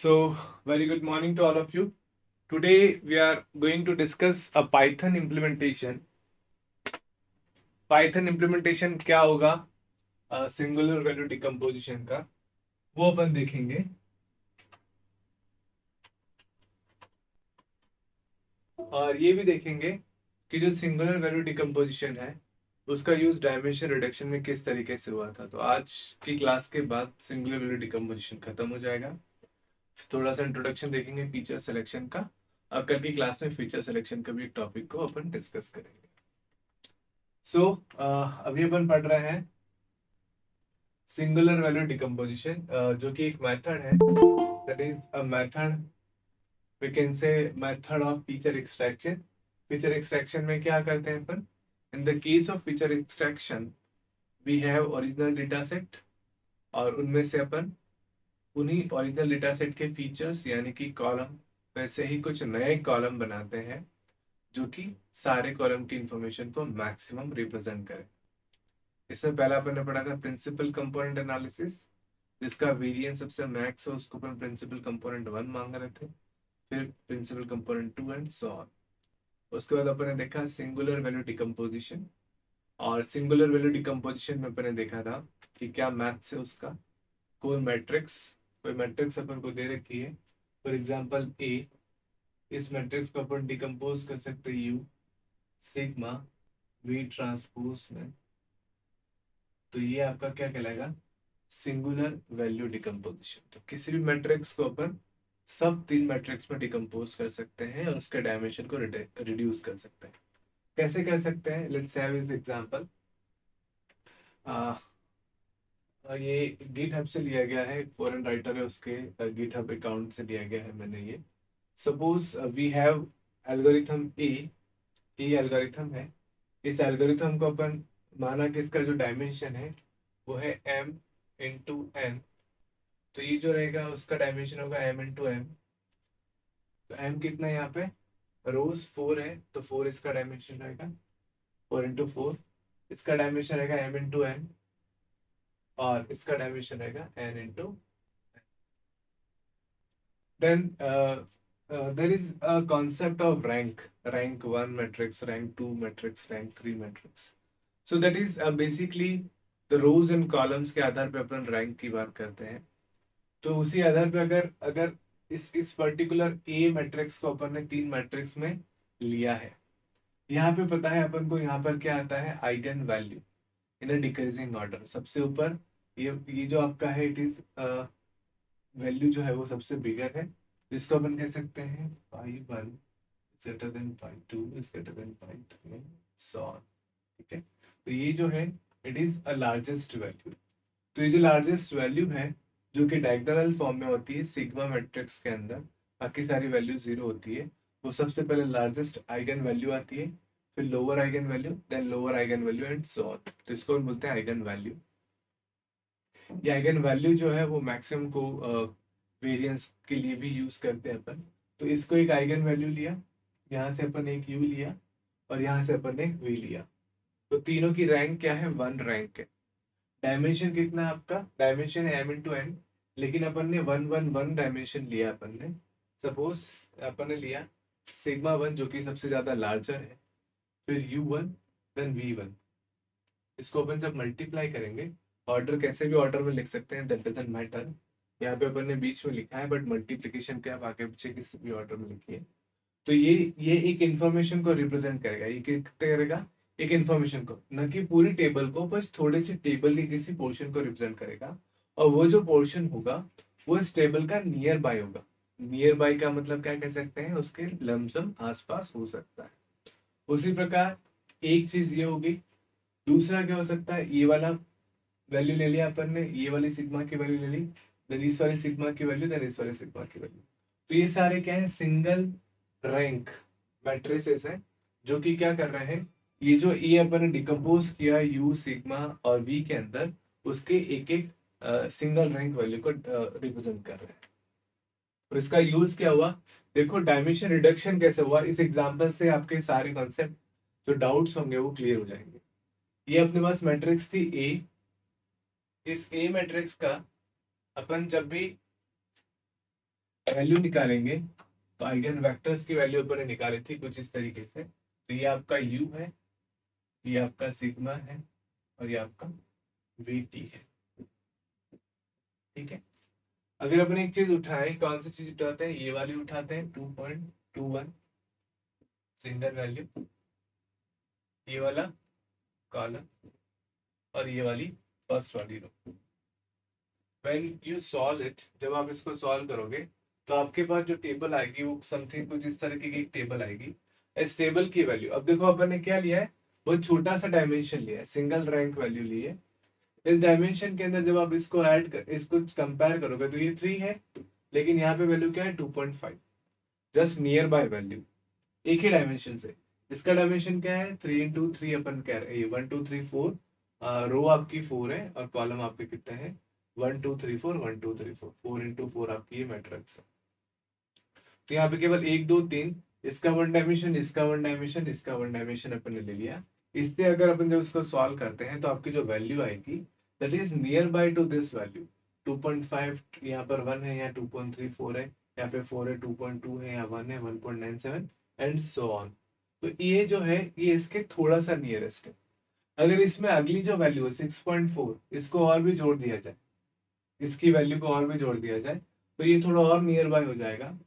So, very good morning to all of you. Today we are going to discuss a Python implementation. Python implementation क्या होगा singular value decomposition का, वो अपन देखेंगे। और ये भी देखेंगे कि जो सिंगुलर वैल्यू डिकम्पोजिशन है उसका यूज डायमेंशन रिडक्शन में किस तरीके से हुआ था। तो आज की क्लास के बाद सिंगुलर वैल्यू डिकम्पोजिशन खत्म हो जाएगा। थोड़ा सा इंट्रोडक्शन देखेंगे फीचर सिलेक्शन का, और कल की क्लास में फीचर सिलेक्शन का भी एक टॉपिक को अपन डिस्कस करेंगे। सो अभी अपन पढ़ रहे हैं सिंगुलर वैल्यू डिकम्पोजिशन, जो कि एक मेथड है। That is a method, we can say method of feature extraction. Feature extraction में क्या करते हैं अपन? In the case of feature extraction we have original data set, और उनमें से अपन उन्हीं ओरिजिनल डेटा सेट के फीचर्स यानी कि कॉलम, वैसे ही कुछ नए कॉलम बनाते हैं जो कि सारे कॉलम की इंफॉर्मेशन को मैक्सिमम रिप्रेजेंट करें। इसमें पहला अपन ने पढ़ा था प्रिंसिपल कंपोनेंट एनालिसिस, जिसका वेरिएंस सबसे मैक्स हो उसको अपन प्रिंसिपल कंपोनेंट 1 मांग रहे थे, फिर principal component 2 and so on. उसके बाद अपन ने देखा सिंगुलर वैल्यू डिकम्पोजिशन, और सिंगुलर वैल्यू डिकम्पोजिशन में अपन ने देखा था कि क्या मैथ्स है उसका। कोई मैट्रिक्स अपन को दे रखी है, फॉर एग्जाम्पल ए। इस मैट्रिक्स को अपन डिकम्पोज कर सकते हैं यू सिग्मा वी ट्रांसपोज में। तो ये आपका क्या कहलाएगा? Singular value decomposition. तो किसी भी मैट्रिक्स को अपन सब तीन मैट्रिक्स में डिकम्पोज कर सकते हैं और उसके डायमेंशन को रिड्यूस कर सकते हैं। कैसे कर सकते हैं? Let's have this example. ये गिटहब से लिया गया है, एक फॉरेन राइटर है, उसके गिटहब अकाउंट से लिया गया है मैंने ये। सपोज वी हैव एल्गोरिथम ए। ये एल्गोरिथम है। इस एल्गोरिथम को अपन माना कि इसका जो डायमेंशन है वो है m इंटू n। तो ये जो रहेगा उसका डायमेंशन होगा m इंटू m। तो m कितना है यहाँ पे? रोज 4 है, तो 4 इसका डायमेंशन रहेगा। 4 इंटू 4 इसका डायमेंशन रहेगा m इंटू n, और इसका डायमेंशन रहेगा n into. Then there is a concept of rank 1 matrix, rank 2 matrix, rank 3 matrix. So that is basically the rows and columns के आधार पे अपन रैंक की बात करते हैं। तो उसी आधार पे अगर अगर इस पर्टिकुलर ए मैट्रिक्स को अपन ने तीन मैट्रिक्स में लिया है, यहाँ पे पता है अपन को यहाँ पर क्या आता है? Eigen value in a decreasing order. सबसे ऊपर ये जो आपका है, इट इज वैल्यू जो है वो सबसे बिगर है, जिसको अपन कह सकते हैं five one greater than five two is greater than five three, so on. ठीक है, तो ये जो है it is a largest value. तो ये जो लार्जेस्ट वैल्यू है जो कि डायगोनल फॉर्म में होती है सिग्मा मैट्रिक्स के अंदर, बाकी सारी वैल्यू जीरो होती है, वो सबसे पहले लार्जेस्ट आइगन वैल्यू आती है, फिर lower eigenvalue, then lower eigenvalue and so on. तो इसको हम बोलते हैं आइगन वैल्यू। ये आइगन वैल्यू जो है वो मैक्सिमम को वेरिएंस के लिए भी यूज करते हैं अपन। तो इसको एक आइगन वैल्यू लिया, यहाँ से अपन एक यू लिया, और यहाँ से अपन एक वी लिया। तो तीनों की रैंक क्या है? 1 रैंक है। डायमेंशन कितना है आपका? डायमेंशन है m इंटू एन, लेकिन अपन ने 1 1 1 डायमेंशन लिया अपन ने। सपोज अपन ने लिया सिग्मा 1 जो कि सबसे ज्यादा लार्जर है, फिर u1 देन v1। इसको अपन जब मल्टीप्लाई करेंगे, ऑर्डर कैसे भी ऑर्डर में लिख सकते हैं, दैट डजंट मैटर। यहाँ पे अपन ने बीच में लिखा है, बट मल्टीप्लीकेशन के आप आगे पीछे किसी भी ऑर्डर में लिखिए। तो ये एक इंफॉर्मेशन को रिप्रेजेंट करेगा। ये क्या करेगा? एक इंफॉर्मेशन को, न कि पूरी टेबल को, बस थोड़े से टेबल के किसी पोर्शन को रिप्रेजेंट करेगा। और वो जो पोर्शन होगा वो इस टेबल का नियर बाय होगा। नियर बाय का मतलब क्या कह सकते हैं? उसके लमसम आसपास हो सकता है। उसी प्रकार एक चीज ये होगी। दूसरा क्या हो सकता है? ये वाला वैल्यू ले लिया अपन ने, ये वाली सिग्मा की वैल्यू ले ली, देन इस वाली सिग्मा की वैल्यू, देन इस वाली सिग्मा की वैल्यू। तो ये सारे क्या है? सिंगल रैंक मैट्रिसेस हैं, जो कि क्या कर रहे हैं? ये जो ए अपन ने डिकम्पोज किया यू सिग्मा और वी के अंदर, उसके एक एक सिंगल रैंक वैल्यू को रिप्रेजेंट कर रहे हैं। तो इसका यूज क्या हुआ? देखो डायमेंशन रिडक्शन कैसे हुआ, इस एग्जांपल से आपके सारे कॉन्सेप्ट जो डाउट्स होंगे वो क्लियर हो जाएंगे। ये अपने पास मैट्रिक्स थी ए। इस ए मैट्रिक्स का अपन जब भी वैल्यू निकालेंगे तो आइगन वेक्टर्स की वैल्यू अपन ने निकाली थी कुछ इस तरीके से। तो ये आपका यू है, ये आपका सिग्मा है और ये आपका वी टी है। ठीक है, अगर अपन एक चीज उठाएं, कौन सी चीज उठाते हैं, ये वाली उठाते हैं 2.21 सिंगल वैल्यू, ये वाला कॉलम और ये वाली फर्स्ट वाली रो। व्हेन यू सॉल्व इट, जब आप इसको सॉल्व करोगे तो आपके पास जो टेबल आएगी वो समथिंग कुछ इस तरीके की एक टेबल आएगी। इस टेबल की वैल्यू, अब देखो अपन ने क्या लिया है, बहुत छोटा सा डायमेंशन लिया है, सिंगल रैंक वैल्यू ली है। इस डायमेंशन के अंदर जब आप इसको इसको कंपेयर करोगे तो ये 3 है, लेकिन यहाँ पे वैल्यू क्या है 2.5, जस्ट नियर बाय वैल्यू, एक ही डायमेंशन से। इसका डायमेंशन क्या है 3 into 3, अपन कह रहे हैं 1 2 3 4, रो आपकी 4 है और कॉलम आपके कितने हैं 1 2 3 4, 1 2 3 4, 4 into 4 आपकी ये मैट्रिक्स है। तो यहाँ पे केवल 1 2 3, इसका वन डायमेंशन, इसका वन डायमेंशन, इसका वन डायमेंशन अपन ने ले लिया। इससे अगर अपन जब इसको सॉल्व करते हैं तो आपकी जो वैल्यू आएगी that is near by two this value 2.5, यहाँ पर 1 है, यहाँ 2.34 है, यहाँ पे 4 है, 2.2 है, यहाँ 1 है, 1.97 एंड सो ऑन। तो ये जो है ये इसके थोड़ा सा नियरेस्ट है। अगर इसमें अगली जो वैल्यू है 6.4, इसको और भी जोड़ दिया जाए, इसकी वैल्यू को और भी जोड़ दिया जाए तो ये थोड़ा और नियर बाय हो जाएगा।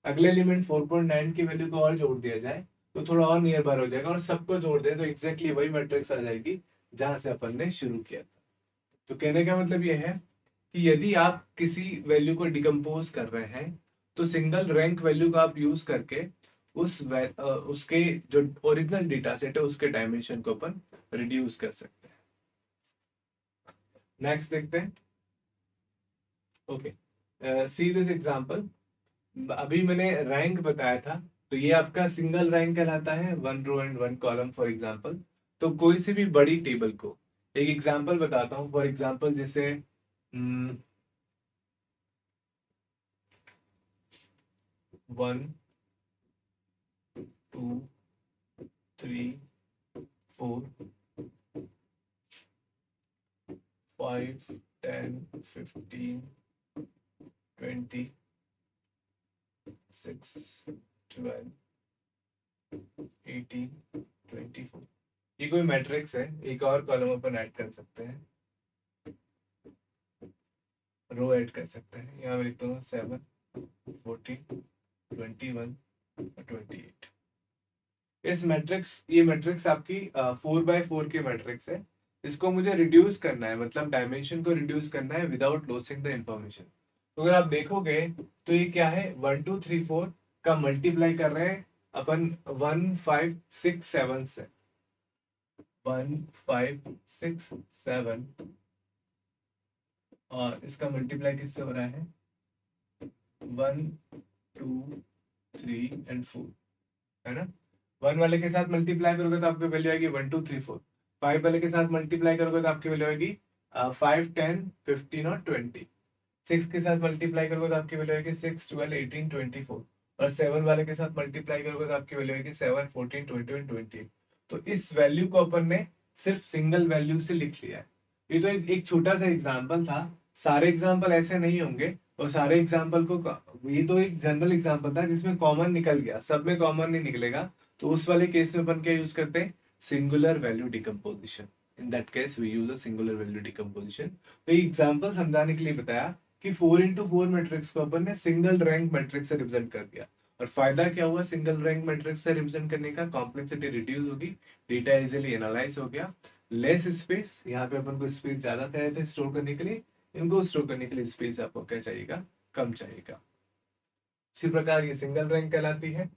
अगले एलिमेंट 4.9 की वैल्यू को और जोड़ दिया जाए तो थोड़ा और नियर बाय हो जाएगा, और सबको जोड़ दें तो एग्जैक्टली वही मैट्रिक्स आ जाएगी जहां से अपन ने शुरू किया था। तो कहने का मतलब ये है कि यदि आप किसी वैल्यू को डिकम्पोज कर रहे हैं तो सिंगल रैंक वैल्यू का आप यूज करके उसके जो ओरिजिनल डेटा सेट है उसके डायमेंशन को अपन रिड्यूस कर सकते हैं। नेक्स्ट देखते हैं। Okay, see this example. अभी मैंने रैंक बताया था, तो ये आपका सिंगल रैंक कहलाता है, 1 row and 1 column for example. तो कोई सी भी बड़ी टेबल को, एक एग्जांपल बताता हूँ, फॉर एग्जांपल जैसे 1 2 3 4 5 10 15 20 6 12 18 24, ये कोई मैट्रिक्स है। एक और कॉलम अपन ऐड कर सकते हैं, रो ऐड कर सकते हैं। यहाँ लिखता हूँ 7 14 21 28। इस मैट्रिक्स, ये मैट्रिक्स आपकी 4x4 की मैट्रिक्स है। इसको मुझे रिड्यूस करना है, मतलब डायमेंशन को रिड्यूस करना है विदाउट लॉसिंग द इंफॉर्मेशन। तो अगर आप देखोगे तो ये क्या है 1 2 3 4 का मल्टीप्लाई कर रहे हैं अपन 1 5 6 7 से, 1 5 6 7, और इसका मल्टीप्लाई किससे हो रहा है 1 2 3 एंड 4, है ना। 1 वाले के साथ मल्टीप्लाई करोगे तो आपकी वैल्यू आएगी 1 2 3 4। 5 वाले के साथ मल्टीप्लाई करोगे तो आपकी वैल्यू आएगी 5 10 15 और 20। 6 के साथ मल्टीप्लाई करोगे तो आपकी वैल्यू आएगी 6 12 18 24, और 7 वाले के साथ मल्टीप्लाई करोगे तो आपकी वैल्यू आएगी 7 14 20 एंड 20। तो इस वैल्यू को अपन ने सिर्फ सिंगल वैल्यू से लिख लिया है। ये तो एक छोटा सा एग्जाम्पल था, सारे एग्जाम्पल ऐसे नहीं होंगे, और सारे एग्जाम्पल को, ये तो एक जनरल एग्जाम्पल था जिसमें कॉमन निकल गया, सब में कॉमन नहीं निकलेगा। तो उस वाले केस में अपन क्या यूज करते हैं, singular value decomposition. In that case we use a singular value decomposition. तो एग्जाम्पल समझाने के लिए बताया कि 4x4 मैट्रिक्स को अपन ने सिंगल रैंक मैट्रिक्स से रिप्रेजेंट कर दिया। और फायदा क्या हुआ सिंगल रैंक मैट्रिक्स से रिप्रेजेंट करने का, कॉम्प्लेक्सिटी रिड्यूस होगी, डेटा इजीली एनालाइज हो गया, लेस स्पेस, यहाँ पे अपन को स्पेस ज्यादा चाहिए था स्टोर करने के लिए, इनको स्टोर करने के लिए स्पेस आपको क्या चाहिएगा, कम चाहिएगा। इसी प्रकार ये सिंगल रैंक कहलाती है।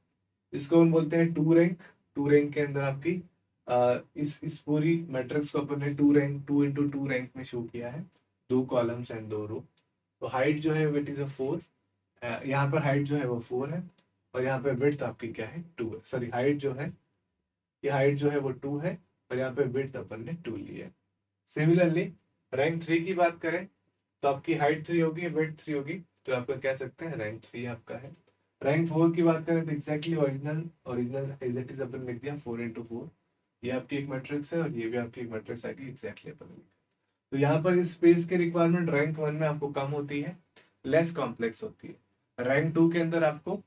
इसको हम बोलते हैं 2 रैंक। 2 रैंक के अंदर आपकी इस पूरी मैट्रिक्स को अपन ने 2 रैंक में शो किया है, 2 कॉलम्स एंड 2 रो। तो हाइट जो है इट इज अ 4, यहाँ पर हाइट जो है वो 4 है, और यहाँ पे विड्थ आपकी क्या है 2 है, सॉरी हाइट जो है, ये हाइट जो है वो 2 है, और यहाँ पे विड्थ अपन ने 2 ली है। सिमिलरली रैंक 3 की बात करें तो आपकी हाइट 3 होगी, विड्थ 3 होगी, तो आपका कह सकते हैं रैंक 3 आपका है। रैंक 4 की बात करें तो exactly original original as it is अपन लिख दिया 4x4। ये आपकी एक मैट्रिक्स है और ये भी आपकी एक मैट्रिक्स आएगी, एग्जैक्टली अपन लिख। तो यहाँ पर इस स्पेस की रिक्वायरमेंट रैंक 1 में आपको कम होती है, लेस कॉम्प्लेक्स होती है। रैंक 2 के अंदर आपको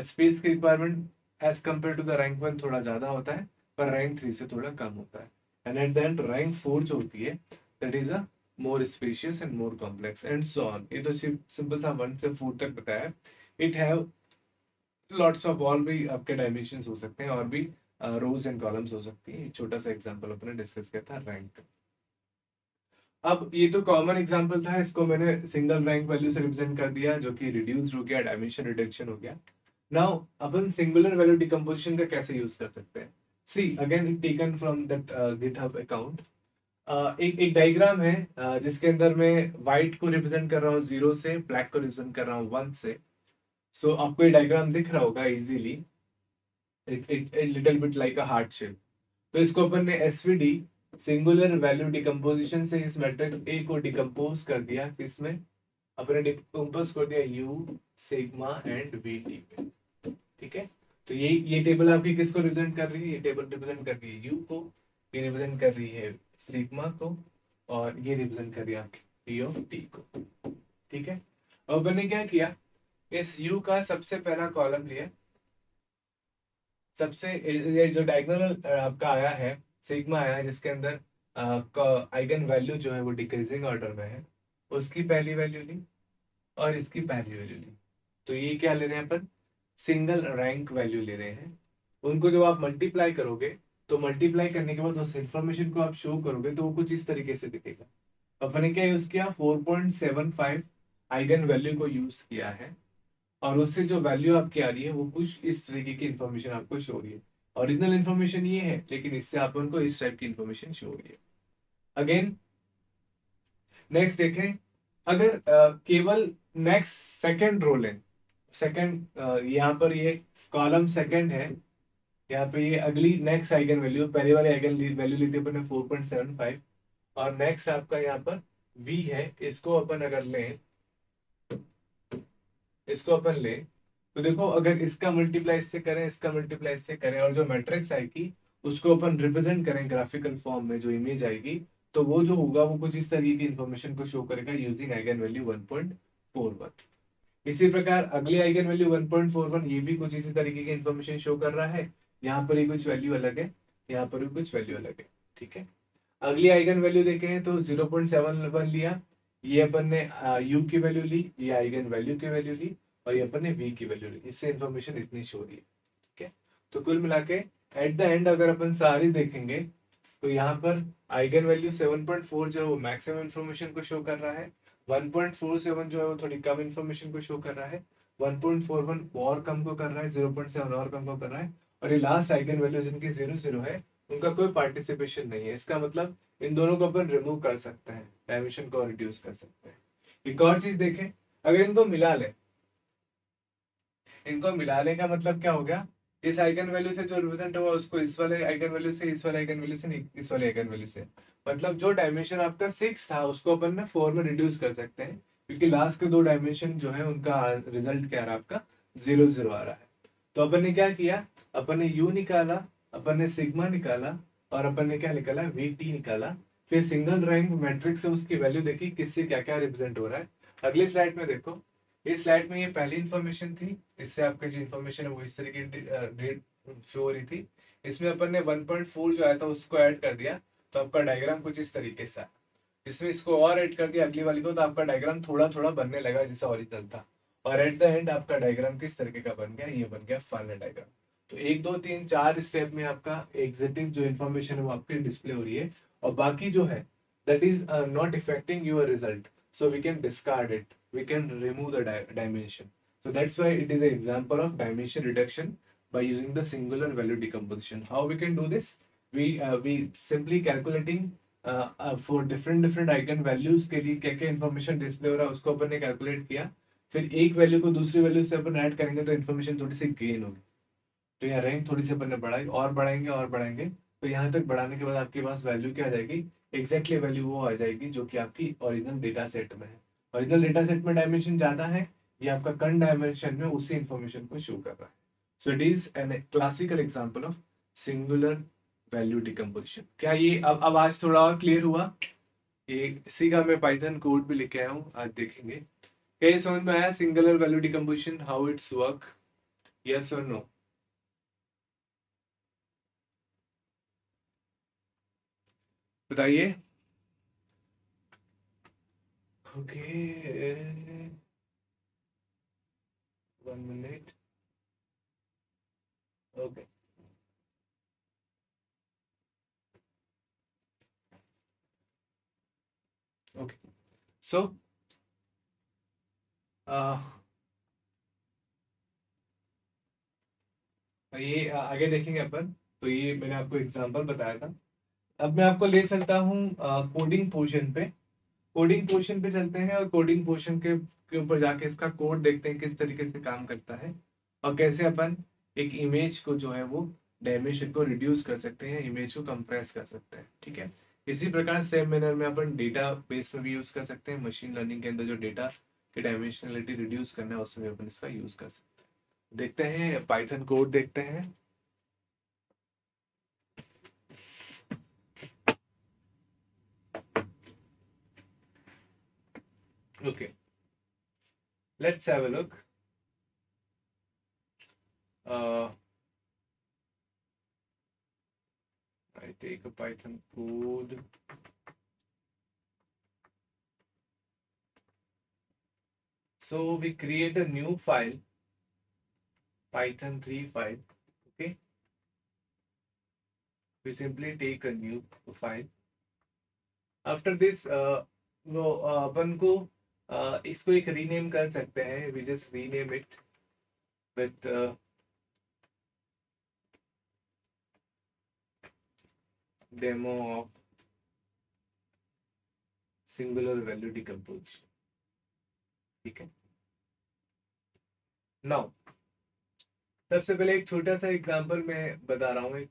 स्पेस की requirement as compare to the rank 1 थोड़ा ज्यादा होता है, पर रैंक 3 से थोड़ा कम होता है। And at the end rank 4 जो होती है that is a more spacious and more complex and so on. ये तो सिंपल सा 1 से 4 तक बताया। इट हैव लॉट्स ऑफ और भी आपके डायमेंशंस हो सकते हैं, और भी रोज एंड कॉलम्स हो सकती हैं। छोटा सा एग्जांपल अपने डिस्कस किया था रैंक। अब ये तो कॉमन एग्जांपल था, इसको मैंने सिंगल रैंक वैल्यू से रिप्रेजेंट कर दिया, जो कि रिड्यूस्ड हो गया, डायमेंशन रिडक्शन हो गया। नाउ अपन सिंगुलर वैल्यू डिकम्पोजिशन का कैसे यूज कर सकते हैं? See again taken from that GitHub account. एक एक डायग्राम है जिसके अंदर मैं व्हाइट को रिप्रेजेंट कर रहा हूँ 0 से, ब्लैक को रिप्रेजेंट कर रहा हूँ 1 से। सो आपको ये डायग्राम दिख रहा होगा easily, little bit like a heart shape. तो इसको अपन ने एसवीडी सिंगुलर वैल्यू डिकम्पोजिशन से इस मैट्रिक्स ए को डिकम्पोज कर दिया, किसमें? अपने डिकम्पोज कर दिया you, sigma and we T पे। ठीक है, तो ये टेबल आपकी किसको रिप्रेजेंट कर रही है? ये टेबल रिप्रेजेंट कर रही है यू को, ये रिप्रेजेंट कर रही है सिग्मा को, और ये रिप्रेजेंट कर रही है आपकी पी ऑफ टी को। ठीक है, अब मैंने क्या किया, इस यू का सबसे पहला कॉलम लिया, सबसे ये जो डायगोनल आपका आया है सिग्मा आया है, जिसके अंदर आइगन वैल्यू जो है वो डिक्रीजिंग ऑर्डर में है, उसकी पहली वैल्यू ली और इसकी पहली वैल्यू ली। तो ये क्या ले रहे हैं अपन? सिंगल रैंक वैल्यू ले रहे हैं। उनको जब आप मल्टीप्लाई करोगे, तो मल्टीप्लाई करने के बाद उस इंफॉर्मेशन को आप शो करोगे तो वो कुछ इस तरीके से दिखेगा। अपन ने क्या यूज किया? 4.75 आइगन वैल्यू को यूज किया है, और उससे जो वैल्यू आपकी आ रही है वो कुछ इस तरीके की इंफॉर्मेशन आपको शो हो रही है। ओरिजिनल इंफॉर्मेशन ये है, लेकिन इससे आप उनको इस टाइप की इंफॉर्मेशन शो हो रही है। अगेन नेक्स्ट देखें, अगर केवल नेक्स्ट सेकंड रो लें, सेकंड यहाँ पर ये कॉलम सेकंड है, यहाँ पे ये अगली नेक्स्ट आइगन वैल्यू, पहले वाले आइगन वैल्यू ली थी अपन ने 4.75, और नेक्स्ट आपका यहाँ पर v है, इसको अपन अगर लें, इसको अपन लें, तो देखो अगर इसका मल्टीप्लाई इससे करें, इसका मल्टीप्लाई इससे करें, और जो मैट्रिक्स आएगी उसको अपन रिप्रेजेंट करें ग्राफिकल फॉर्म में, जो इमेज आएगी, तो वो जो होगा वो कुछ इस तरीके की इंफॉर्मेशन को शो करेगा यूजिंग आइगन वैल्यू 1.41। इसी प्रकार अगली आइगन वैल्यू 1.41, ये भी कुछ इसी तरीके की इंफॉर्मेशन शो कर रहा है। यहाँ पर ही कुछ वैल्यू अलग है, यहाँ पर भी कुछ वैल्यू अलग है। ठीक है, अगली आइगन वैल्यू देखें तो 0.71 लिया, ये अपन ने u की वैल्यू ली, ये आइगन वैल्यू की वैल्यू ली, और ये अपन ने v की वैल्यू ली। इससे इंफॉर्मेशन इतनी शो रही है। ठीक है, तो कुल मिला के एट द एंड अगर अपन सारी देखेंगे, तो यहाँ पर आइगन वैल्यू 7.4 जो है वो मैक्सिमम इंफॉर्मेशन को शो कर रहा है, 1.47 जो है वो थोड़ी कम इंफॉर्मेशन को शो कर रहा है, 1.41 और कम को कर रहा है, 0.7 और कम को कर रहा है, और ये लास्ट आइगन वैल्यू जिनकी 0 है उनका कोई पार्टिसिपेशन नहीं है। इसका मतलब इन दोनों को अपन रिमूव कर सकते हैं, डायमेंशन को रिड्यूस कर सकते हैं। एक और चीज देखें, अगर इनको मिला ले, इनको मिलाने का मतलब क्या हो गया? इस आइगन वैल्यू से जो रिप्रेजेंट हुआ उसको इस वाले आइगन वैल्यू से, इस वाले आइगन वैल्यू से, नहीं इस वाले आइगन वैल्यू से, मतलब जो डायमेंशन आपका 6 था उसको अपन ना 4 में रिड्यूस कर सकते हैं, क्योंकि लास्ट के दो डायमेंशन जो है उनका रिजल्ट क्या आ रहा है आपका? 0 आ रहा है। तो अपन ने क्या किया, अपन ने u निकाला, अपन ने सिग्मा निकाला, और अपन ने क्या निकाला? vt निकाला। फिर सिंगल रैंक मैट्रिक्स से उसकी वैल्यू देखी किससे क्या क्या रिप्रेजेंट हो रहा है। अगली स्लाइड में देखो, इस स्लाइड में ये पहली इंफॉर्मेशन थी, इससे आपका जो इंफॉर्मेशन है वो इस तरीके डेट शो हो रही थी। इसमें अपन ने 1.4 जो आया था उसको ऐड कर दिया, तो आपका डायग्राम कुछ इस तरीके से आया। इसमें इसको और ऐड कर दिया अगली वाली को, तो आपका डायग्राम थोड़ा थोड़ा बनने लगा जैसा ओरिजिनल था, और एट द एंड आपका डायग्राम किस तरीके का बन गया? ये बन गया फाइनल डायग्राम। तो 1 2 3 4 स्टेप में आपका एग्जिटिंग जो इन्फॉर्मेशन है वो आपकी डिस्प्ले हो रही है, और बाकी जो है that is not affecting your result, so we can discard it, we can remove the dimension. So that's why it is an example of dimension reduction by using the singular value decomposition. How we can do this? We simply calculating for different eigen values के लिए क्या क्या information display हो रहा है उसको अपन ने calculate किया, फिर एक वैल्यू को दूसरी वैल्यू से अपन ऐड करेंगे तो इन्फॉर्मेशन थोड़ी सी गेन होगी। तो यहाँ रैंक थोड़ी सी अपन ने बढ़ाई, और बढ़ाएंगे और बढ़ाएंगे, तो यहाँ तक बढ़ाने के बाद आपके पास वैल्यू क्या आ जाएगी? एग्जैक्टली वैल्यू वो आ जाएगी जो कि आपकी ओरिजिनल डेटा सेट में है। ओरिजिनल डेटा सेट में डायमेंशन ज्यादा है, ये आपका कम डायमेंशन में उसी इंफॉर्मेशन को शो कर रहा है। So it is an classical example of singular value decomposition. क्या ये अब आज थोड़ा और क्लियर हुआ? ये इसी का मैं पाइथन कोड भी लेके आया हूँ, आज देखेंगे। क्या ये समझ में आया singular value decomposition how it's work? Yes और नो? बताइए। Okay, 1 minute. Okay, okay. So ये आगे देखेंगे अपन। तो ये मैंने आपको एग्जांपल बताया था। अब मैं आपको ले चलता हूँ कोडिंग पोर्शन पे। कोडिंग पोर्शन पे चलते हैं और कोडिंग पोर्शन के ऊपर जाके इसका कोड देखते हैं किस तरीके से काम करता है और कैसे अपन एक इमेज को जो है वो डायमेंशन को रिड्यूस कर सकते हैं, इमेज को कंप्रेस कर सकते हैं। ठीक है। इसी प्रकार सेम मैनर में अपन डेटा बेस में भी यूज कर सकते हैं। मशीन लर्निंग के अंदर जो डेटा की डायमेंशनलिटी रिड्यूस करना है उसमें भी अपन इसका यूज कर सकते हैं। देखते हैं पाइथन कोड देखते हैं। Okay, let's have a look. Uh, I take a Python code. So we create a new file, Python 3 file. Okay, we simply take a new file. After this, वो अपन को इसको एक रीनेम कर सकते हैं. We just rename it with demo of singular value decomposition. ठीक है. Now, सबसे पहले एक छोटा सा एग्जांपल मैं बता रहा हूँ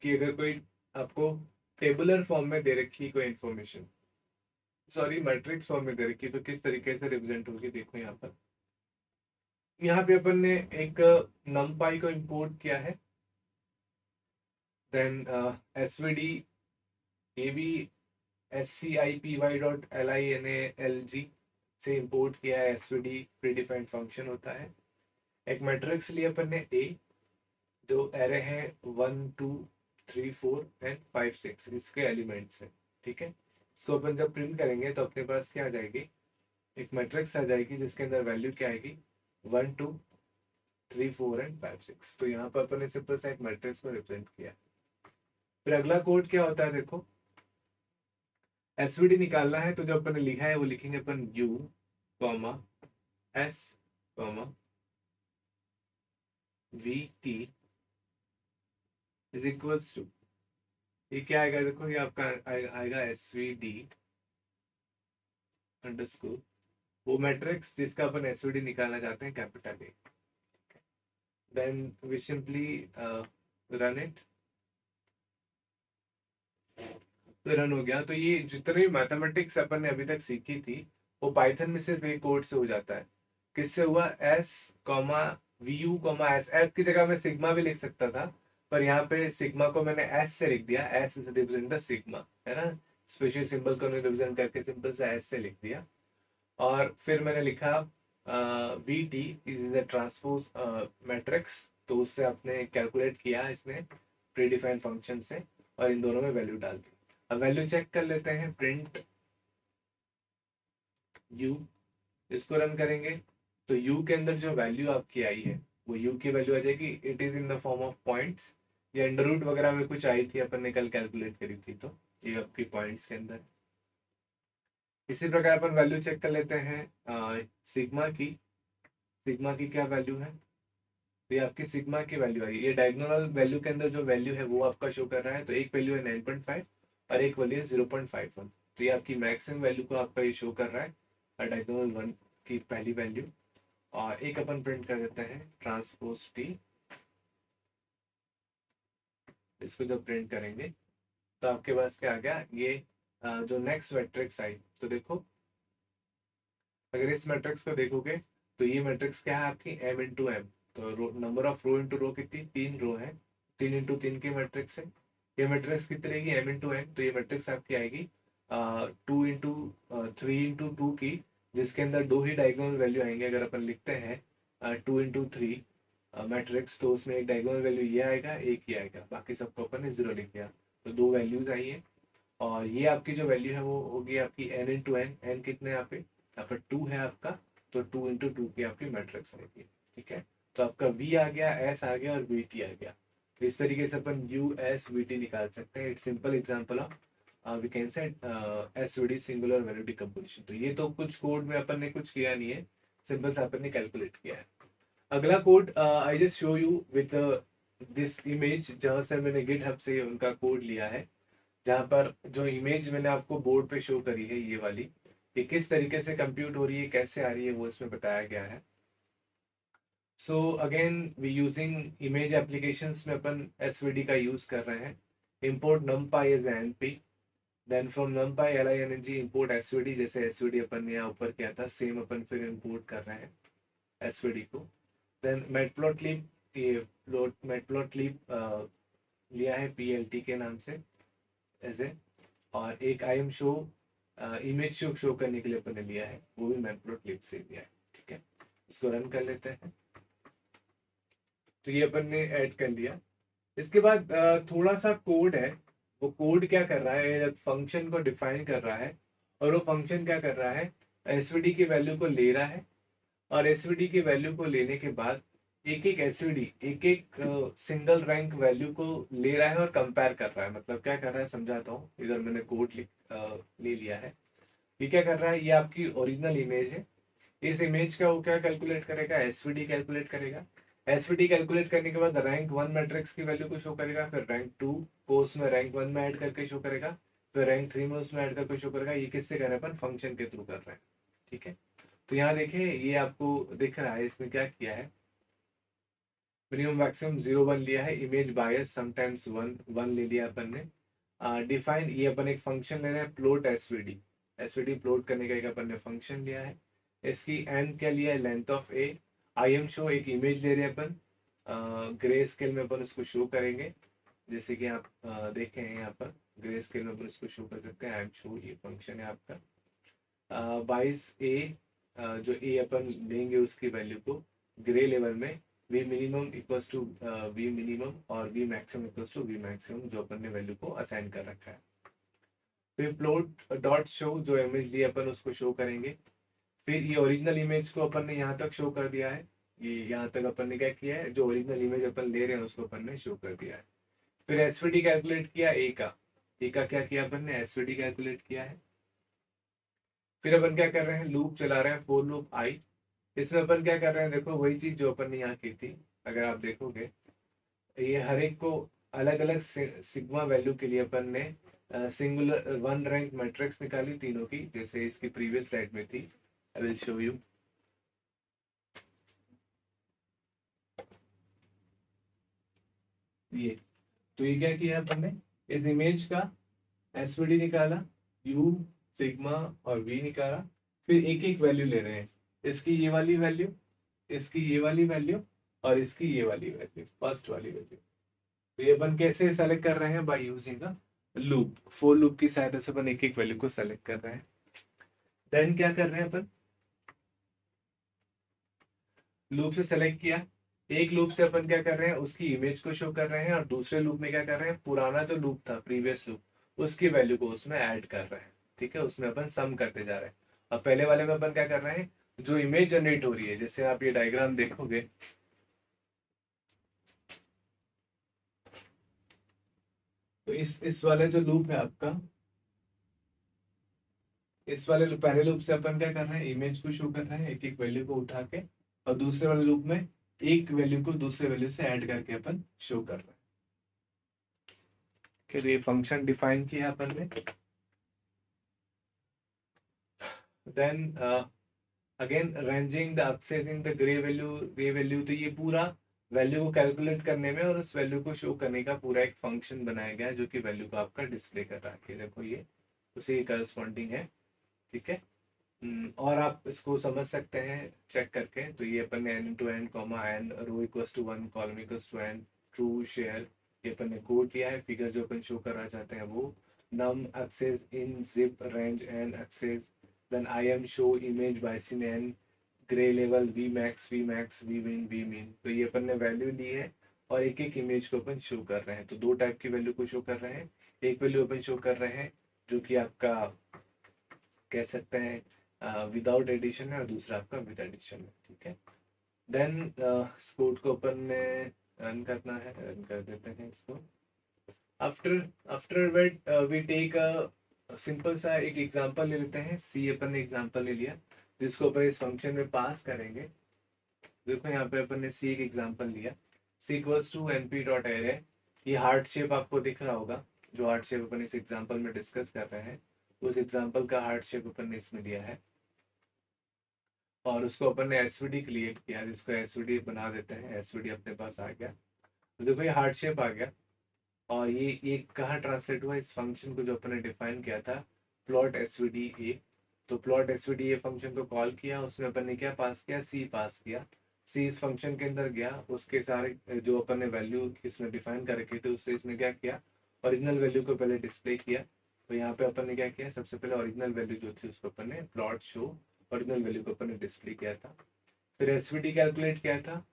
कि अगर कोई आपको टेबुलर फॉर्म में दे रखी कोई इंफॉर्मेशन, सॉरी मैट्रिक्स फॉर्म में दे रखी, तो किस तरीके से रिप्रेजेंट होगी देखो यहाँ पर। यहाँ पे अपन ने एक numpy को इंपोर्ट किया है, देन svd ये भी scipy.linalg से इंपोर्ट किया है। svd प्रीडिफाइंड फंक्शन होता है। एक मैट्रिक्स लिया अपन ने a जो एरे है 1 2 3 4 एंड 5 6 इसके एलिमेंट्स है। ठीक है। इसको अपन जब प्रिंट करेंगे तो अपने पास क्या आ जाएगी, एक मैट्रिक्स आ जाएगी जिसके अंदर वैल्यू क्या आएगी 1 2 3 4 एंड 5 6। तो यहाँ पर अपन ने सिंपल सा एक मैट्रिक्स को रिप्रेजेंट किया। फिर अगला कोड क्या होता है देखो, एसवीडी निकालना है तो जो अपन ने लिखा है वो लिखेंगे अपन u comma s comma vt is equals to, ये क्या आएगा देखो, ये आपका आएगा svd अंडरस्कोर वो मैट्रिक्स जिसका अपन एसवीडी निकालना चाहते हैं capital A. Then we simply run it. तो रन हो गया। तो ये जितने भी मैथमेटिक्स अपन ने अभी तक सीखी थी वो पाइथन में सिर्फ एक कोड से हो जाता है। किससे हुआ, S comma V U comma S. S की जगह मैं सिग्मा भी लिख सकता था, पर यहाँ पे सिग्मा को मैंने एस से लिख दिया। S is represent the sigma, है ना। स्पेशल सिंबल को रिप्रेजेंट करके सिंपल से एस से लिख दिया। और फिर मैंने लिखा we T is the transpose matrix, तो उससे आपने कैलकुलेट किया इसने प्रीडिफाइंड फंक्शन से और इन दोनों में वैल्यू डाल दी। अब वैल्यू चेक कर लेते हैं, प्रिंट u, इसको रन करेंगे तो u के अंदर जो वैल्यू आपकी आई है वो u की वैल्यू आ जाएगी, it is in the form of points. ये अंडर रूट वगैरह में कुछ आई थी, अपन ने कल कैलकुलेट करी थी, तो ये आपकी पॉइंट्स के अंदर। इसी प्रकार अपन वैल्यू चेक कर लेते हैं सिग्मा की। सिग्मा की क्या वैल्यू है, तो ये आपकी सिग्मा की वैल्यू आई। ये डायगोनल वैल्यू के अंदर जो वैल्यू है वो आपका शो कर रहा है। तो एक वैल्यू है 9.5 और एक वैल्यू है 0.51। तो ये आपकी मैक्सिमम वैल्यू को आपका ये शो कर रहा है और डायगोनल वन की पहली वैल्यू। और एक अपन प्रिंट कर देते हैं ट्रांसपोज टी। इसको जब प्रिंट करेंगे तो आपके पास क्या आ गया, ये जो नेक्स्ट मैट्रिक्स आई। तो देखो अगर इस मैट्रिक्स को देखोगे तो ये मैट्रिक्स क्या है आपकी m इंटू एम। तो number of row into row कितनी, 3 रो है, 3 इंटू 3 की मैट्रिक्स है। ये मैट्रिक्स कितनी रहेगी, m इंटू एन। तो ये मैट्रिक्स आपकी आएगी 2 इंटू 3 इंटू 2 की जिसके अंदर दो ही डायगोनल वैल्यू आएंगे। अगर अपन लिखते हैं 2 into 3 मैट्रिक्स, तो उसमें एक डायगोनल वैल्यू ये आएगा, एक ही आएगा, बाकी सबको अपन ने 0 लिख दिया। तो दो वैल्यूज आई है, और ये आपकी जो वैल्यू है वो होगी आपकी n into n। n कितने यहाँ पे 2 है आपका, तो 2 into 2 की आपकी मैट्रिक्स आएगी। ठीक है, तो आपका v आ गया, s आ गया और vt आ गया। तो इस तरीके से अपन u s vt निकाल सकते हैं। It's simple example of we can say SVD singular value decomposition. तो ये तो कुछ कोड में अपन ने कुछ किया नहीं है, सिंपल से अपन ने कैलकुलेट किया है। अगला code I just show you with this image, जहां से मैंने गिटहब से उनका कोड लिया है, जहां पर जो इमेज मैंने आपको बोर्ड पे शो करी है ये वाली, ये किस तरीके से कंप्यूट हो रही है, कैसे आ रही है, वो इसमें बताया गया है। So again we using image applications में अपन एसवीडी का यूज कर रहे हैं। import numpy as np, then from numpy ling import svd, जैसे svd अपन ने यहाँ ऊपर किया था सेम अपन फिर import कर रहे हैं svd को। देन matplotlib, ये matplotlib लिया है plt के नाम से ऐसे, और एक im show इमेज शो करने के लिए अपन ने लिया है, वो भी matplotlib से लिया है। ठीक है, इसको रन कर लेते हैं। तो ये अपन ने ऐड कर लिया। इसके बाद थोड़ा सा कोड है, वो कोड क्या कर रहा है, फंक्शन को डिफाइन कर रहा है, और वो फंक्शन क्या कर रहा है, एसवीडी की वैल्यू को ले रहा है, और एसवीडी की वैल्यू को लेने के बाद एक एक एसवीडी, एक एक सिंगल रैंक वैल्यू को ले रहा है और कंपेयर कर रहा है। मतलब क्या कर रहा है समझाता हूँ, इधर मैंने कोड ले लिया है। ये क्या कर रहा है, ये आपकी ओरिजिनल इमेज है, इस इमेज का वो क्या कैलकुलेट करेगा, एसवीडी कैलकुलेट करेगा। एसवीडी कैलकुलेट करने के बाद रैंक 1 मैट्रिक्स की वैल्यू को शो करेगा, फिर रैंक 2 को उसमें रैंक 1 में ऐड करके शो करेगा, फिर रैंक 3 में उसमें ऐड करके शो करेगा। ये किससे कर रहे हैं अपन, फंक्शन के थ्रू कर रहे हैं। ठीक है, तो यहाँ देखिए ये आपको दिख रहा है, इसमें क्या किया है, मिनिमम मैक्सिमम 0 1 लिया है, इमेज बायस समटाइम्स 1 1 ले लिया अपन ने। डिफाइन, ये अपन एक फंक्शन ले रहे हैं प्लॉट एसवीडी, एसवीडी प्लॉट करने का एक अपन ने फंक्शन लिया है। इसकी एन क्या लिया है, length of A. I am show, एक इमेज ले रहे हैं अपन, ग्रे स्केल में अपन उसको शो करेंगे, जैसे कि आप देखें यहाँ पर ग्रे स्केल में अपन उसको शो कर सकते हैं। आई एम शो ये फंक्शन है आपका। 22 ए, जो ए अपन लेंगे उसकी वैल्यू को ग्रे लेवल में V minimum equals to V minimum और V maximum equals to V maximum, जो अपन ने वैल्यू को असाइन कर रखा है। फिर प्लॉट डॉट शो, जो इमेज लिए अपन उसको शो करेंगे। फिर ये ओरिजिनल इमेज को अपन ने यहाँ तक शो कर दिया है, ये यहाँ तक अपन ने क्या किया है, जो ओरिजिनल इमेज अपन ले रहे हैं उसको अपन ने शो कर दिया है। फिर एसवीडी कैलकुलेट किया ए का क्या किया अपन ने, एसवीडी कैलकुलेट किया है। फिर अपन क्या कर रहे हैं, लूप चला रहे हैं, फोर लूप आई। इसमें अपन क्या कर रहे हैं, देखो वही चीज जो अपन ने यहाँ की थी, अगर आप देखोगे ये हर एक को अलग अलग सिग्मा वैल्यू के लिए अपन ने सिंगुलर 1 रैंक मैट्रिक्स निकाली तीनों की, जैसे इसकी प्रीवियस स्लाइड में थी। I will show you. ये तो ये क्या किया अपन ने, इस इमेज का एसवीडी निकाला, यू सिग्मा और वी निकाला। फिर एक एक वैल्यू ले रहे हैं, इसकी ये वाली वैल्यू, इसकी ये वाली वैल्यू, और इसकी ये वाली वैल्यू, फर्स्ट वाली वैल्यू। तो ये अपन कैसे सेलेक्ट कर रहे हैं, by using a loop, for loop की सहायता से अपन एक एक वैल्यू को सेलेक्ट कर रहे हैं। देन क्या कर रहे हैं अपन, लूप से सेलेक्ट किया, एक लूप से अपन क्या कर रहे हैं, उसकी इमेज को शो कर रहे हैं, और दूसरे लूप में क्या कर रहे हैं, पुराना जो लूप था प्रीवियस लूप उसकी वैल्यू को उसमें ऐड कर रहे हैं। ठीक है, उसमें अपन सम करते जा रहे हैं। अब पहले वाले में अपन क्या कर रहे हैं, जो इमेज जनरेट हो रही है, जैसे आप ये डायग्राम देखोगे, तो इस वाले जो लूप है आपका, इस वाले पहले लूप से अपन क्या कर रहे हैं, इमेज को शो कर रहे हैं एक एक वैल्यू को उठा के, और दूसरे वाले लूप में एक वैल्यू को दूसरे वैल्यू से ऐड करके अपन शो कर रहे हैं। फिर ये फंक्शन डिफाइन किया अपन ने। Then again ranging the accessing the grey value, तो ये पूरा वैल्यू को कैलकुलेट करने में और उस वैल्यू को शो करने का पूरा एक फंक्शन बनाया गया है, जो कि वैल्यू को आपका डिस्प्ले कर रहा है। देखो ये उसी करस्पॉन्डिंग है। ठीक है, और आप इसको समझ सकते हैं चेक करके। तो ये अपन ने N to N comma N row equals to 1 column equals to N true share, ये अपन ने कोड किया है। फिगर जो अपन शो करना चाहते हैं वो num axes in zip range and axes then I am show image by scene N grey level V max V mean. तो ये अपन ने वैल्यू ली है और एक एक इमेज को अपन शो कर रहे हैं। तो दो टाइप की वैल्यू को शो कर रहे हैं। एक वैल्यू अपन शो कर रहे हैं जो कि आपका कह सकते हैं विदाउट एडिशन है और दूसरा आपका विद एडिशन है। ठीक है, देन इस कोड को अपन ने रन करना है, रन कर देते हैं इसको। After after that we take a simple सा एक एग्जांपल ले लेते हैं। सी अपन ने एग्जांपल ले लिया जिसको अपन इस फंक्शन में पास करेंगे। देखो यहाँ पे अपन ने सी एक एग्जांपल लिया, C equals to np dot array. ये हार्ट शेप आपको दिख रहा होगा, जो हार्ट शेप अपन इस एग्जांपल में डिस्कस कर रहे हैं उस एग्जांपल का हार्ट शेप अपन ने इसमें लिया है और उसको अपन ने एसवीडी क्रिएट किया, जिसको एसवीडी बना देते हैं। एसवीडी अपने पास आ गया। तो देखो ये हार्ट शेप आ गया और ये कहाँ ट्रांसलेट हुआ, इस फंक्शन को जो अपन ने डिफाइन किया था प्लॉट एसवीडी ए। तो प्लॉट एसवीडी ए फंक्शन को कॉल किया, उसमें अपन ने क्या पास किया, सी पास किया। सी इस फंक्शन के अंदर गया, उसके सारे जो अपन ने वैल्यू इसमें डिफाइन कर रखे थे उससे इसने क्या किया, ओरिजिनल वैल्यू को पहले डिस्प्ले किया। तो यहाँ पे अपन ने क्या किया, सबसे पहले ओरिजिनल वैल्यू जो थी उसको अपन ने प्लॉट शो ओरिजिनल वैल्यू को अपन ने डिस्प्ले किया था। फिर एसवीडी कैलकुलेट किया था,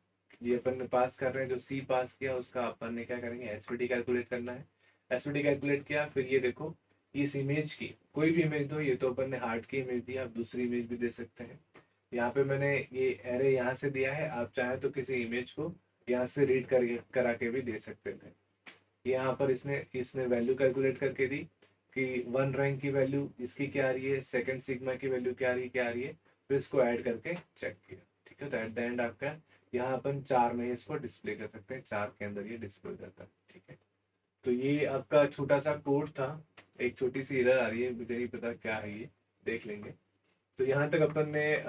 ये अपन ने पास कर रहे हैं, जो सी पास किया उसका अपन ने क्या करेंगे एसवीडी कैलकुलेट करना है। एसवीडी कैलकुलेट किया, फिर ये देखो इस इमेज की कोई भी इमेज दो, ये तो अपन ने हार्ट की इमेज दी, आप दूसरी इमेज भी दे सकते हैं। यहाँ पे मैंने ये एरे यहाँ से दिया है, आप चाहे तो किसी इमेज को यहाँ से रीड करके करा के भी दे सकते थे। यहाँ पर इसने इसने वैल्यू कैलकुलेट करके दी कि वन रैंक की वैल्यू इसकी क्या आ रही है, सेकंड सिग्मा की वैल्यू क्या आ रही है, फिर इसको ऐड करके चेक किया। ठीक है, तो एट द एंड आपका यहाँ अपन 4 में इसको डिस्प्ले कर सकते हैं, 4 के अंदर ये डिस्प्ले हो जाता है। ठीक है, तो ये आपका छोटा सा कोड था। एक छोटी सी एरर आ रही है, मुझे नहीं पता क्या है, ये देख लेंगे। तो यहाँ तक अपन ने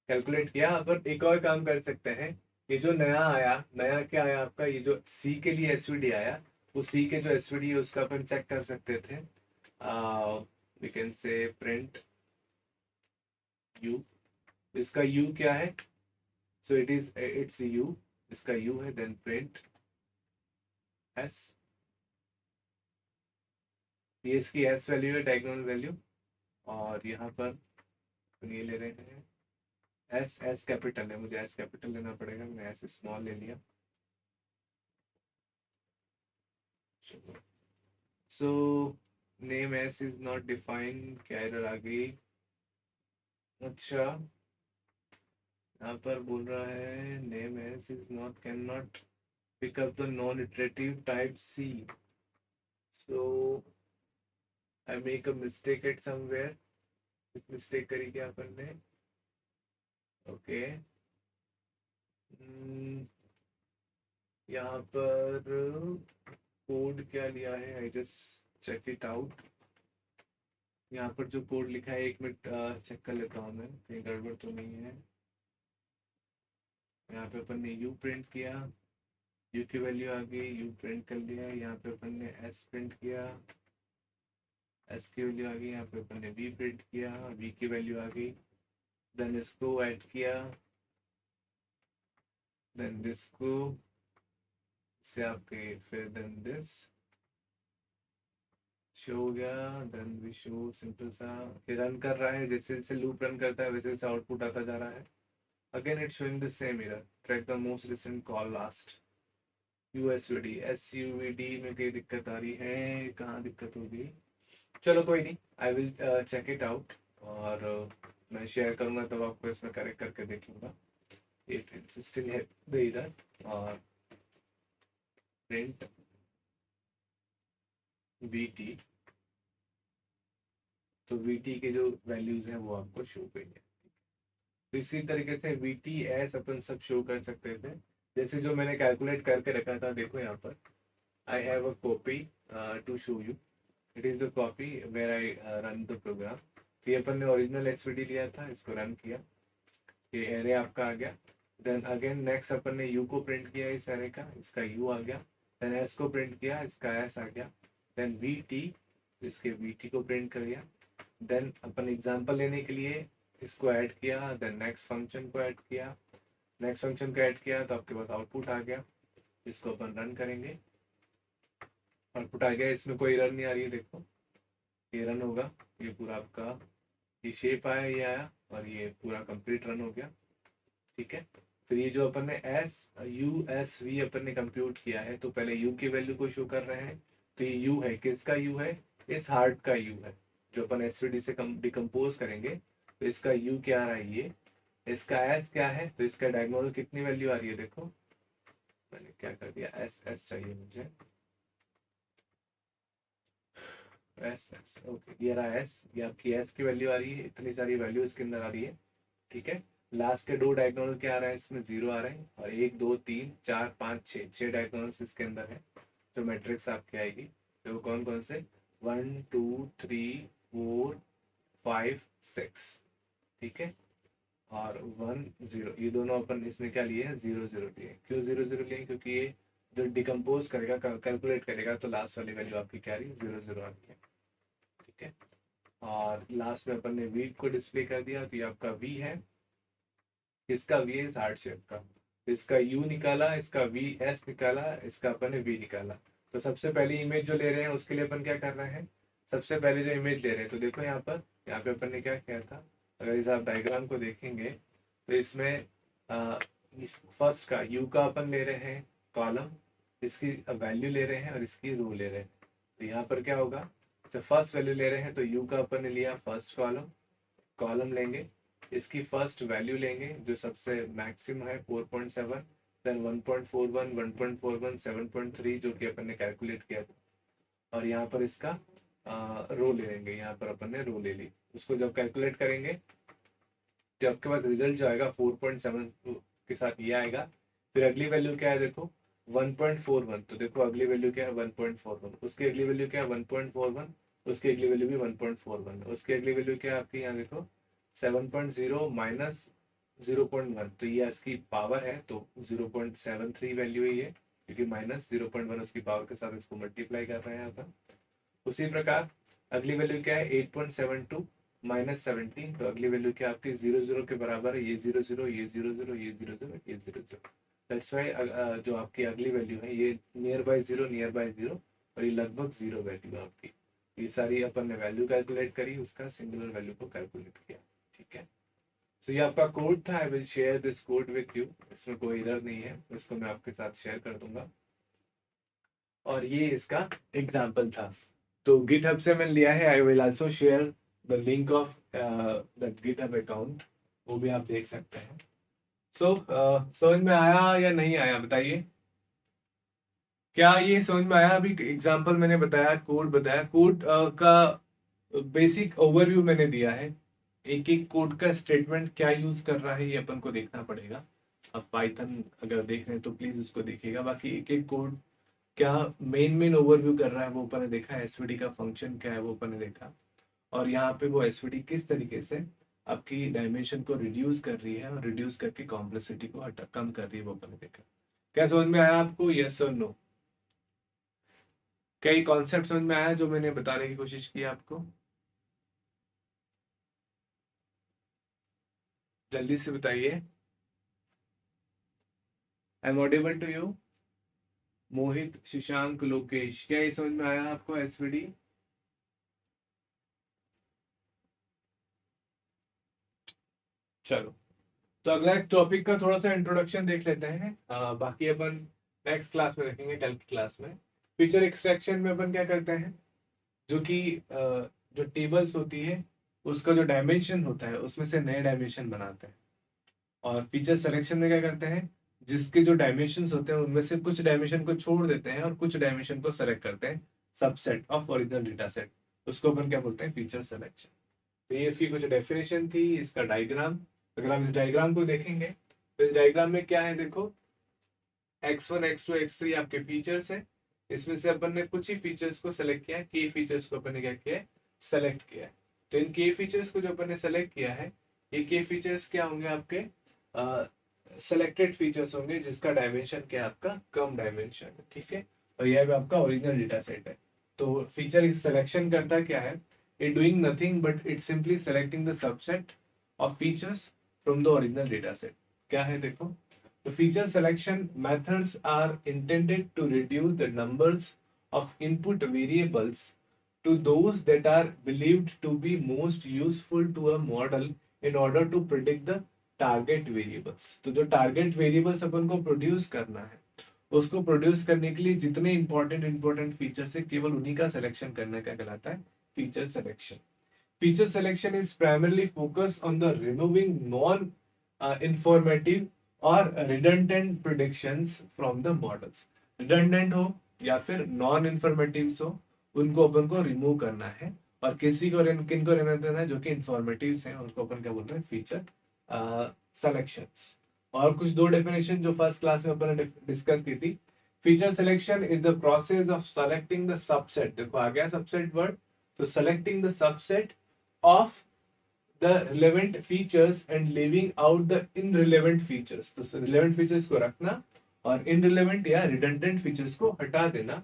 कैलकुलेट किया। पर एक और काम कर सकते हैं, ये जो नया आया, नया क्या आया आपका, ये जो सी के लिए एसवीडी आया, उस सी के जो एसवीडी है उसका अपन चेक कर सकते थे। We can say print U, इसका यू क्या है, सो इट्स यू, इसका यू है। देन प्रिंट एस, ये इसकी एस वैल्यू है, डायगोनल वैल्यू। और यहाँ पर ये ले रहे हैं एस, एस कैपिटल है, मुझे एस कैपिटल लेना पड़ेगा, मैंने एस स्मॉल ले लिया। So name S is not defined, क्या एरर आ गई। अच्छा, यहाँ पर बोल रहा है name S is not, can not pick up the non iterative type C, so I make a mistake at somewhere. Mistake करी क्या अपन ने, ओके। यहाँ पर कोड क्या लिया है, I just check it out. यहाँ पर जो कोड लिखा है, एक मिनट चेक कर लेता हूँ मैं, कहीं गड़बड़ तो नहीं है। यहाँ पे अपन ने यू प्रिंट किया, यू की वैल्यू आ गई, यू प्रिंट कर लिया। यहाँ पे अपन ने एस प्रिंट किया, एस की वैल्यू आ गई। यहाँ पे अपन ने वी प्रिंट किया, वी की वैल्यू आ गई। देन इसको ऐड किया, देन दिस को से आपके, फिर देन दिस शो हो गया। देन वी शो, सिंपल सा ये रन कर रहा है, जैसे जैसे लूप रन करता है वैसे वैसे आउटपुट आता जा रहा है। Again it showing the same error, track the most recent call last USVD. SUVD में कहीं दिक्कत आ रही है, कहाँ दिक्कत होगी, चलो कोई नहीं, I will check it out और मैं शेयर करूंगा तब आपको इसमें करेक्ट करके देख लूंगा। इट स्टिल है द एरर। और प्रिंट वीटी, तो वीटी के जो वैल्यूज हैं वो आपको शो करेंगे। तो इसी तरीके से वीटी एस अपन सब शो कर सकते थे, जैसे जो मैंने कैलकुलेट करके रखा था। देखो यहाँ पर I have a copy to show you, it is the copy where I run the program. तो ये अपन ने ओरिजिनल एसवीडी लिया था, इसको रन किया, ये एरे आपका आ गया। देन अगेन नेक्स्ट अपन ने यू को प्रिंट किया इस एरे का, इसका यू आ गया। देन एस को प्रिंट किया, इसका एस आ गया। देन वी टी, इसके वी टी को प्रिंट कर दिया। देन अपन एग्जांपल लेने के लिए इसको ऐड किया, देन नेक्स्ट फंक्शन को ऐड किया, नेक्स्ट फंक्शन को ऐड किया, तो आपके पास आउटपुट आ गया। इसको अपन रन करेंगे, आउटपुट आ गया, इसमें कोई एरर नहीं आ रही है देखो। ये रन होगा, ये पूरा आपका ये शेप आया, ये आया, और ये पूरा कंप्लीट रन हो गया। ठीक है, फिर ये जो अपन ने एस यू एस वी अपन ने कंप्यूट किया है, तो पहले यू की वैल्यू को शो कर रहे हैं। तो ये यू है, किसका यू है? इस हार्ट का यू है, जो अपन एसवीडी से डिकम्पोज करेंगे। तो इसका यू क्या आ रहा है? ये। इसका एस क्या है? तो इसका डायगोनल कितनी वैल्यू आ रही है? देखो मैंने क्या कर दिया, एस एस चाहिए मुझे, एस एस, ओके, ये रहा एस, ये आपकी एस की वैल्यू आ रही है, इतनी सारी वैल्यू इसके अंदर आ रही है। ठीक है, लास्ट के दो डायगोनल क्या आ रहा है? इसमें जीरो आ रहे हैं, और एक दो तीन चार पाँच छः, छः डायगोनल्स इसके अंदर है। जो मैट्रिक्स आपकी आएगी, तो वो कौन कौन से? 1 2 3 4 5 6। ठीक है, और 1 0, ये दोनों अपन इसने क्या लिए हैं? 0 0 लिए। क्यों 0 0 लिए? क्योंकि ये जो डिकम्पोज करेगा, कैलकुलेट करेगा, तो लास्ट वाली वैल्यू आपकी क्या आ रही है? 0 0 आ रही है। ठीक है, और लास्ट में अपन ने वी को डिस्प्ले कर दिया, तो ये आपका वी है। इसका वी है इस हार्ट शेप का, इसका यू निकाला, इसका वी एस निकाला, इसका अपन ने वी निकाला। तो सबसे पहली इमेज जो ले रहे हैं उसके लिए अपन क्या कर रहे हैं? सबसे पहले जो इमेज ले रहे हैं, तो देखो यहाँ पे अपन ने क्या किया था? अगर इस आप डायग्राम को देखेंगे, तो इसमें इस फर्स्ट का यू का अपन ले रहे हैं कॉलम, इसकी वैल्यू ले रहे हैं, और इसकी रो ले रहे हैं। तो यहाँ पर क्या होगा? तो फर्स्ट वैल्यू ले रहे हैं, तो यू का अपन ने लिया फर्स्ट कॉलम, कॉलम लेंगे, इसकी फर्स्ट वैल्यू लेंगे जो सबसे मैक्सिमम है 4.7, देन 1.41, 1.41, 7.3 जो कि अपन ने कैलकुलेट किया था, और यहाँ पर इसका रो ले लेंगे, यहाँ पर अपन ने रो ले ली। उसको जब कैलकुलेट करेंगे, तो आपके पास रिजल्ट जो आएगा 4.7 के साथ ये आएगा। फिर अगली वैल्यू क्या है? देखो 1.41, तो देखो अगली वैल्यू क्या है? 1.41, उसकी अगली वैल्यू क्या है? 1.41, उसकी अगली वैल्यू भी 1.41, उसकी अगली वैल्यू क्या है आपकी? यहाँ देखो 7.0 माइनस 0.1, तो ये इसकी पावर है, तो 0.73 वैल्यू है ये, क्योंकि माइनस 0.1 उसकी पावर के साथ इसको मल्टीप्लाई कर रहे हैं यहाँ पर। उसी प्रकार अगली वैल्यू क्या है? 8.72 माइनस 17, तो अगली वैल्यू क्या आपकी? 0 0 के बराबर है, ये 0 0, ये 0 0, ये 0 0, ये 0 0। दैट्स वाई जो आपकी अगली वैल्यू है ये near by zero, near by zero, और ये लगभग जीरो वैल्यू है आपकी। ये सारी अपन ने वैल्यू कैलकुलेट करी, उसका सिंगुलर वैल्यू को कैलकुलेट किया। ठीक है, तो ये आपका कोड था। I will share this code with you, इसमें कोई एरर नहीं है, इसको मैं आपके साथ शेयर कर दूंगा। और ये इसका एग्जाम्पल था। तो गिटहब से मैंने लिया है। I will also share the link of that GitHub account, वो भी आप देख सकते हैं। सो समझ में आया या नहीं आया बताइए? क्या ये समझ में आया? अभी एग्जाम्पल मैंने बताया, कोड बताया, कोड का बेसिक ओवरव्यू मैंने दिया है। एक एक कोड का स्टेटमेंट क्या यूज कर रहा है ये अपन को देखना पड़ेगा। अब पाइथन अगर देख रहे हैं तो प्लीज उसको देखिएगा। बाकी एक एक कोड क्या मेन मेन ओवरव्यू कर रहा है वो अपन ने देखा, एसवीडी का फंक्शन क्या है वो अपन ने देखा, और यहाँ पे वो एसवीडी किस तरीके से आपकी डायमेंशन को रिड्यूस कर रही है, और रिड्यूस करके कॉम्प्लेक्सिटी को हटा कम कर रही है, वो अपन ने देखा। क्या समझ में आया आपको? यस और नो? क्या ये कॉन्सेप्ट समझ में आया जो मैंने बताने की कोशिश की आपको? जल्दी से बताइए। I am audible to you? Mohit, Shashank, Lokesh, क्या ये समझ में आया आपको एसवीडी? चलो, तो अगला एक टॉपिक का थोड़ा सा इंट्रोडक्शन देख लेते हैं। बाकी अपन नेक्स्ट क्लास में देखेंगे, कल की क्लास में। फीचर एक्सट्रैक्शन में अपन क्या करते हैं, जो कि जो टेबल्स होती है उसका जो डायमेंशन होता है उसमें से नए डायमेंशन बनाते हैं। और फीचर सिलेक्शन में क्या करते हैं, जिसके जो डायमेंशंस होते हैं उनमें से कुछ डायमेंशन को छोड़ देते हैं और कुछ डायमेंशन को सेलेक्ट करते हैं, subset of original data set, उसको अपन क्या बोलते हैं? Feature selection. तो ये इसकी कुछ डेफिनेशन थी, इसका डायग्राम। अगर हम इस डायग्राम को देखेंगे, तो इस डायग्राम में क्या है देखो, x1 x2 x3 आपके फीचर्स है। इसमें से अपन ने कुछ ही फीचर्स को सेलेक्ट किया है, की फीचर्स को अपन ने क्या किया है? सेलेक्ट किया है। तो इन की फीचर्स को जो अपन ने सेलेक्ट किया है, ये की फीचर्स क्या होंगे? आपके सेलेक्टेड फीचर्स होंगे जिसका डायमेंशन क्या है? आपका कम डायमेंशन है। ठीक है, और यह भी आपका ओरिजिनल डेटा सेट है। तो फीचर सिलेक्शन करता क्या है? It doing nothing but it simply selecting the subset of features from the original data set. क्या है देखो, the feature selection methods are intended to reduce the numbers of input variables to those that are believed to be most useful to a model in order to predict the target variables. तो जो target variables अपन को produce करना है, उसको produce करने के लिए जितने इंपॉर्टेंट फीचर्स है, केवल उन्हीं का सिलेक्शन करने का कहलाता है feature selection. Feature selection is primarily focus on the removing non informative और redundant predictions from the models. Redundant हो या फिर नॉन इंफॉर्मेटिव हो, उनको अपन को रिमूव करना है, और किनको रहना देना है जो कि इंफॉर्मेटिव हैं, उनको अपन क्या बोल रहे हैं, फीचर सेलेक्शंस। और कुछ दो डेफिनेशन जो फर्स्ट क्लास में अपन ने डिस्कस की थी। Feature selection is the process of selecting the subset, देखो आ गया सबसेट वर्ड, तो selecting the subset of the relevant features and leaving out the irrelevant features. तो रिलेवेंट फीचर्स को रखना और इनरिलेवेंट या रिडंडेंट फीचर्स को हटा देना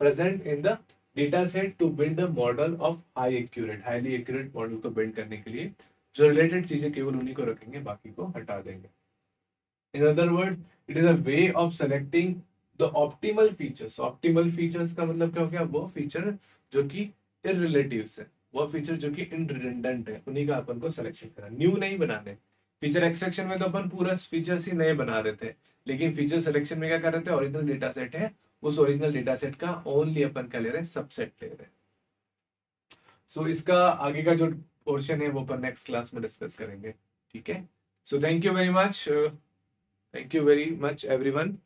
present in the data set to build the model of highly accurate model को बिल्ड करने के लिए जो रिलेटेड चीजें केवल उन्हीं को रखेंगे, बाकी को हटा देंगे। In other word, it is a way of selecting the optimal features. Optimal features का मतलब क्या हो गया, वो फीचर जो कि इररिलेटिव है, वो फीचर जो कि इनरिडंडेंट है, उन्हीं का अपन को सिलेक्शन करना, न्यू नहीं बनाने। फीचर एक्सट्रैक्शन में तो अपन पूरा फीचर्स ही नए बना रहे थे, लेकिन फीचर सिलेक्शन में क्या कर रहे थे, ओरिजिनल डेटा सेट है, उस ओरिजिनल डेटा सेट का ओनली अपन क्या ले रहे हैं, सबसेट ले रहे हैं। सो इसका आगे का जो पोर्शन है वो अपन नेक्स्ट क्लास में डिस्कस करेंगे, ठीक है। So thank you very much everyone.